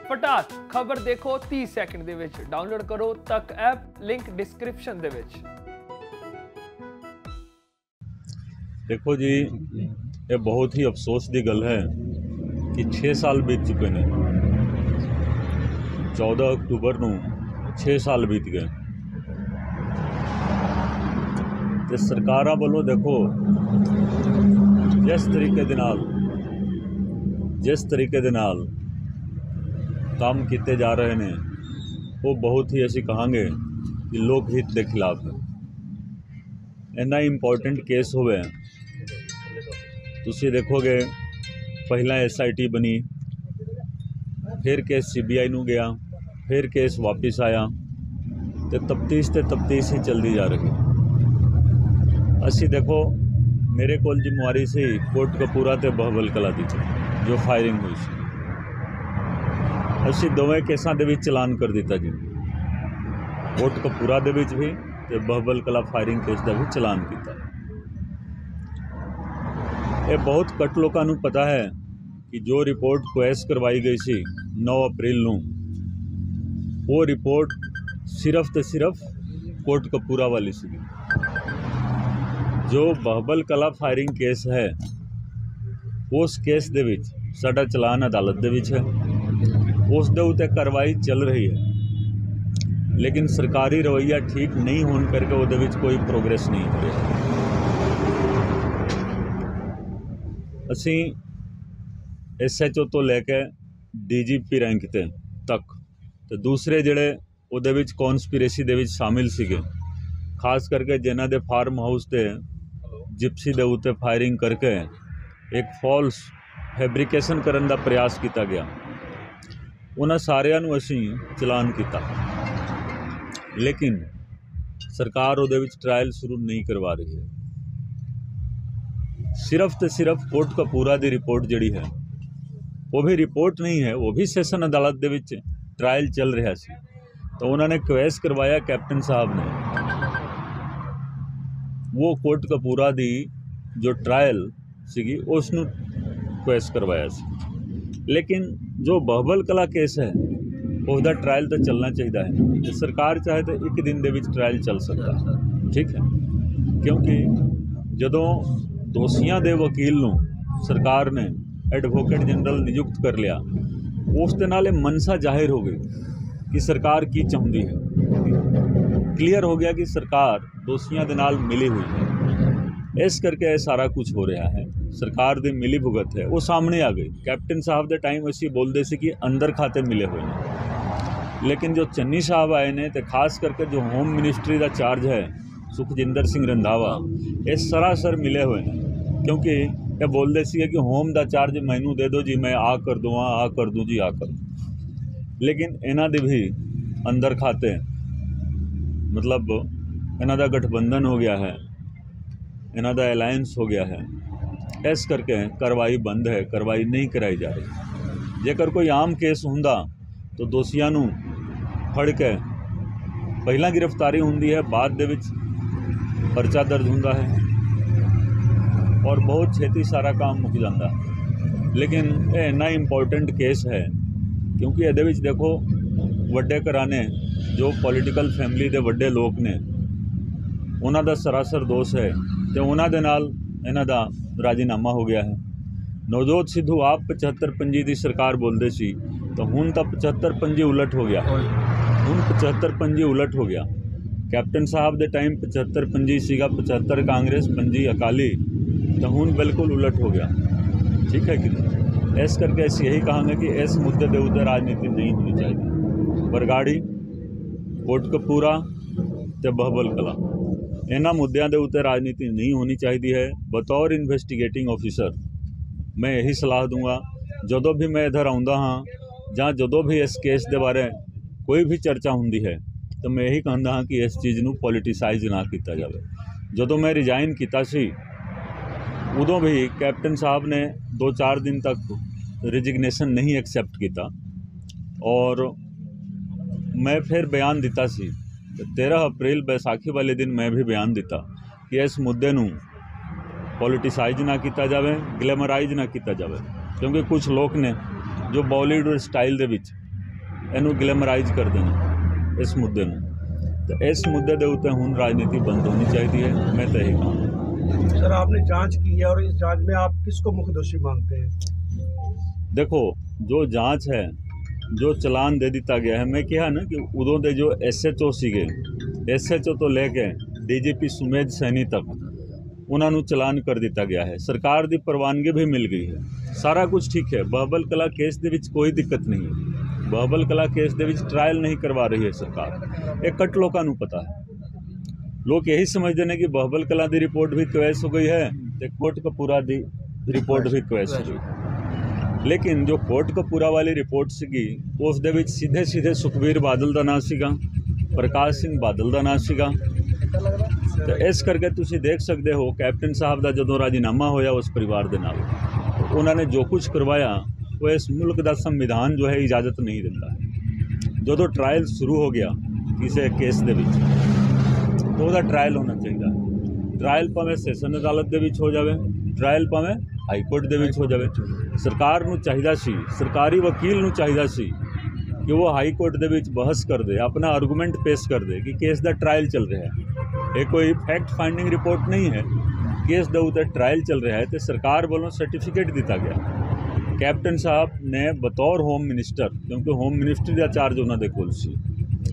फटात खबर देखो 30 ਸੈਕਿੰਡ ਦੇ ਵਿੱਚ ਡਾਊਨਲੋਡ ਕਰੋ ਤੱਕ ਐਪ ਲਿੰਕ ਡਿਸਕ੍ਰਿਪਸ਼ਨ ਦੇ ਵਿੱਚ। देखो जी, ये बहुत ही अफसोस की गल है कि 6 साल बीत चुके हैं। 14 अक्टूबर को 6 साल बीत गए तो सरकारां वालों देखो जिस तरीके दे नाल काम किए जा रहे हैं वो बहुत ही असी कहांगे कि लोक हित के खिलाफ है। इन्ना इंपॉर्टेंट केस होवे तुसी देखोगे पहला SIT बनी, फिर केस CBI नूं गया, फिर केस वापस आया तो तफ्तीश ही चलती जा रही। असी देखो मेरे कोल जिम्मेवारी सी कोटकपूरा ते बहबल कला दी जो फायरिंग हुई सी, असी दोवें केसां दे विच चलान कर दिता जी। कोटकपूरा दे विच भी ते बहबल कला फायरिंग केस का भी चलान किया। ये बहुत घट लोगों को पता है कि जो रिपोर्ट क्वेस करवाई गई सी 9 अप्रैल नूं, वो रिपोर्ट सिर्फ तो सिर्फ कोटकपूरा वाली सी। जो बहबल कला फायरिंग केस है उस केस दे विच साडा चलान अदालत दे विच है, उस दे उत्ते कार्रवाई चल रही है, लेकिन सरकारी रवैया ठीक नहीं होने करके वो कोई प्रोग्रेस नहीं हो रही। असी SHO तो लैके DGP रैंक तक तो दूसरे जिहड़े उहदे विच कॉन्सपीरेसी दे विच शामिल सीगे, खास करके जिन्हां दे फार्म हाउस ते जिप्सी दे उत्ते फायरिंग करके एक फॉल्स फैब्रिकेशन करन दा प्रयास किया गया, उन्हां सारियां नूं असी चलान किया, लेकिन सरकार उहदे विच ट्रायल शुरू नहीं करवा रही है। सिर्फ तो सिर्फ कोटकपूरा की रिपोर्ट जिहड़ी है वो भी रिपोर्ट नहीं है, वो भी सैशन अदालत दे विच ट्रायल चल रहा सी, तो उन्होंने क्वेस करवाया कैप्टन साहब ने, वो कोटकपूरा की जो ट्रायल सी उसनूं क्वेस करवाया सी। लेकिन जो बहबल कला केस है उसका ट्रायल तो चलना चाहिए है, तो सरकार चाहे तो एक दिन दे विच ट्रायल चल सकता, ठीक है, क्योंकि जदों दोषियों के वकील नूं सरकार ने एडवोकेट जनरल नियुक्त कर लिया, उस दे नाल मनसा जाहिर हो गई कि सरकार की चाहती है, क्लीयर हो गया कि सरकार दोषियों के नाल मिली हुई है। इस करके ये सारा कुछ हो रहा है, सरकार की मिली भुगत है वो सामने आ गई। कैप्टन साहब के टाइम असी बोलते सी कि अंदर खाते मिले हुए हैं, लेकिन जो चन्नी साहब आए ने तो खास करके जो होम मिनिस्ट्री का चार्ज है सुखजिंदर सिंह रंधावा, ये सरासर मिले हुए हैं, क्योंकि ये बोलते सी कि होम का चार्ज मैनू दे दो जी, मैं आ कर दूँ जी आ कर। लेकिन इन्हां दे भी अंदर खाते मतलब इन्हां दा गठबंधन हो गया है, इन्हां दा अलायंस हो गया है, इस करके कार्रवाई बंद है, कार्रवाई नहीं कराई जा रही। जेकर कोई आम केस हुंदा तो दोषियों नूं फड़ के पहला गिरफ्तारी हुंदी है, बाद दे विच परचा दर्ज हुंदा है और बहुत छेती सारा काम मुक जाता है। लेकिन ये इन्ना इंपॉर्टेंट केस है क्योंकि ये देखो वड्डे घराने जो पॉलिटिकल फैमिली के वड्डे लोग ने उन्हां दा सरासर दोष है, तो उन्हां दे नाल इन्हां दा राजीनामा हो गया है। नवजोत सिद्धू आप 75-25 की सरकार बोलते सी, तो हुण तो 75-25 उलट हो गया, हुण 75-25 उलट हो गया। कैप्टन साहब के टाइम 75-25 सीगा, 75 कांग्रेस 25 अकाली, तो हुण बिल्कुल उलट हो गया, ठीक है कि नहीं। इस करके असीं यही कहांगे कि इस मुद्दे के उत्ते राजनीति नहीं होनी चाहिए। बरगाड़ी, कोटकपूरा ते बहबल कला, इन्हां मुद्दों के उत्ते राजनीति नहीं होनी चाहिए है। बतौर इन्वेस्टिगेटिंग ऑफिसर मैं यही सलाह दूँगा, जदों भी मैं इधर आउंदा हाँ जां जदों भी इस केस के बारे कोई भी चर्चा होंदी है, तो मैं यही कहता हाँ कि इस चीज़ नूं पॉलिटिसाइज ना किया जाए। जदों मैं रिजाइन किया सी उदों भी कैप्टन साहब ने 2-4 दिन तक रिजिग्नेशन नहीं एक्सैप्ट किया और मैं फिर बयान दिता सी। 13 अप्रैल बैसाखी वाले दिन मैं भी बयान दिता कि इस मुद्दे नूं पॉलिटिसाइज ना किया जाए, ग्लैमराइज ना किया जाए, क्योंकि कुछ लोग ने जो बॉलीवुड स्टाइल दे विच ਇਹਨੂੰ ਗਲੈਮਰਾਈਜ਼ ਕਰਦੇ ਨੇ ਇਸ ਮੁੱਦੇ ਨੂੰ। ਤੇ ਇਸ ਮੁੱਦੇ ਦੇ ਉੱਤੇ ਹੁਣ ਰਾਜਨੀਤੀ ਬੰਦ होनी चाहिए है, मैं तो यही कहूँगा। सर आपने जांच की है और इस जांच में आप किसको मुख्य दोषी मानते हैं? देखो जो जांच है, जो चलान दे दिता गया है, मैं कहा ना कि उदों दे जो SHO सीगे, SHO तो लेके DGP सुमेध सैनी तक उन्होंने चलान कर दिता गया है। सरकार की प्रवानगी भी मिल गई है, सारा कुछ ठीक है। बहबल कला केस दे विच कोई दिक्कत नहीं है। बहबल कला केस दे विच ट्रायल नहीं करवा रही है सरकार, ये कट लोगों को पता है। लोग यही समझते हैं कि बहबल कला की रिपोर्ट भी क्वैस हो गई है तो कोटकपूरा की रिपोर्ट भी क्वैस हो गई। लेकिन जो कोटकपूरा वाली रिपोर्ट सीगी उस दे विच सीधे सीधे सुखबीर बादल का नाम सीगा, प्रकाश सिंह बादल का नाम सीगा। तो इस करके तुसीं देख सकते हो कैप्टन साहब का जदों राजीनामा होया उस परिवार के नाल, तो उन्होंने जो कुछ करवाया वो इस मुल्क का संविधान जो है इजाजत नहीं देता है। जो ट्रायल शुरू हो गया किसी केस दे विच तो उसका ट्रायल होना चाहिए। ट्रायल भावें सैशन अदालत दे विच हो जाए, ट्रायल भावें हाई कोर्ट दे विच हो जाए। सरकार नूं चाहिदा सी, सरकारी वकील नूं चाहिदा सी कि वो हाई कोर्ट दे विच बहस कर दे, अपना आर्गूमेंट पेश कर दे कि केस का ट्रायल चल रहा है। ये कोई फैक्ट फाइंडिंग रिपोर्ट नहीं है, केस दे उत्ते ट्रायल चल रहा है। तो सरकार वालों सर्टिफिकेट दिता गया। कैप्टन साहब ने बतौर होम मिनिस्टर, क्योंकि होम मिनिस्ट्री का चार्ज उन्होंने कोल सी,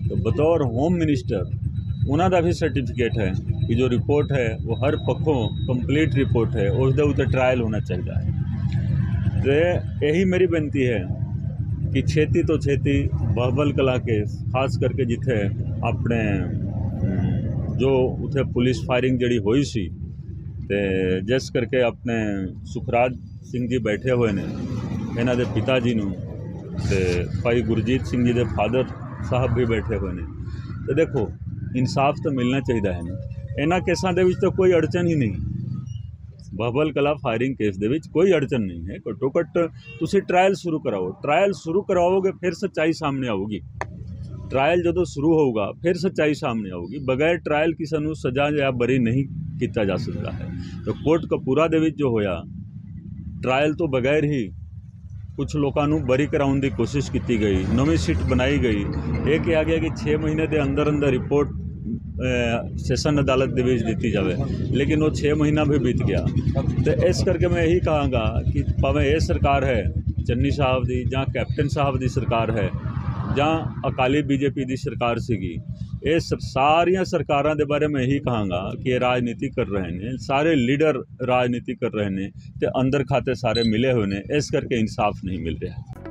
तो बतौर होम मिनिस्टर उन्होंने भी सर्टिफिकेट है कि जो रिपोर्ट है वो हर पक्षों कंप्लीट रिपोर्ट है, उसके उत्ते ट्रायल होना चाहिए है। तो यही मेरी बेनती है कि छेती तो छेती बहबल कला केस खास करके जिथे अपने जो उथे पुलिस फायरिंग जड़ी हुई सी ते जिस करके अपने सुखराज सिंह जी बैठे हुए ने, इन्हां दे पिता जी नूं ते भाई गुरजीत सिंह जी दे फादर साहब भी बैठे हुए ने। तो देखो इंसाफ तो मिलना चाहिए है ना, इन्हां केसां दे विच तो कोई अड़चन ही नहीं। बहबल कला फायरिंग केस दे विच कोई अड़चन नहीं है। घट्टो घट्ट तुसीं ट्रायल शुरू कराओ, ट्रायल शुरू कराओगे फिर सच्चाई सामने आऊगी। ट्रायल जो शुरू होगा फिर सच्चाई सामने आऊगी। बगैर ट्रायल किसी नूं सज़ा या बरी नहीं किया जा सकता है। तो कोटकपूरा दे विच जो होया ट्रायल तो बगैर ही कुछ लोगों को बरी कराने की कोशिश की गई, नवी सीट बनाई गई। ये कहा गया कि 6 महीने के अंदर अंदर रिपोर्ट सैशन अदालत के विच दी जाए, लेकिन वो 6 महीना भी बीत गया। तो इस करके मैं यही कहांगा कि भावें ये सरकार है चन्नी साहब की जां कैप्टन साहब की सरकार है जां अकाली बीजेपी की सरकार सीगी, ये सारिया सरकारों के बारे में यही कहांगा कि ये राजनीति कर रहे हैं, सारे लीडर राजनीति कर रहे हैं, तो अंदर खाते सारे मिले हुए हैं। इस करके इंसाफ नहीं मिल रहा है।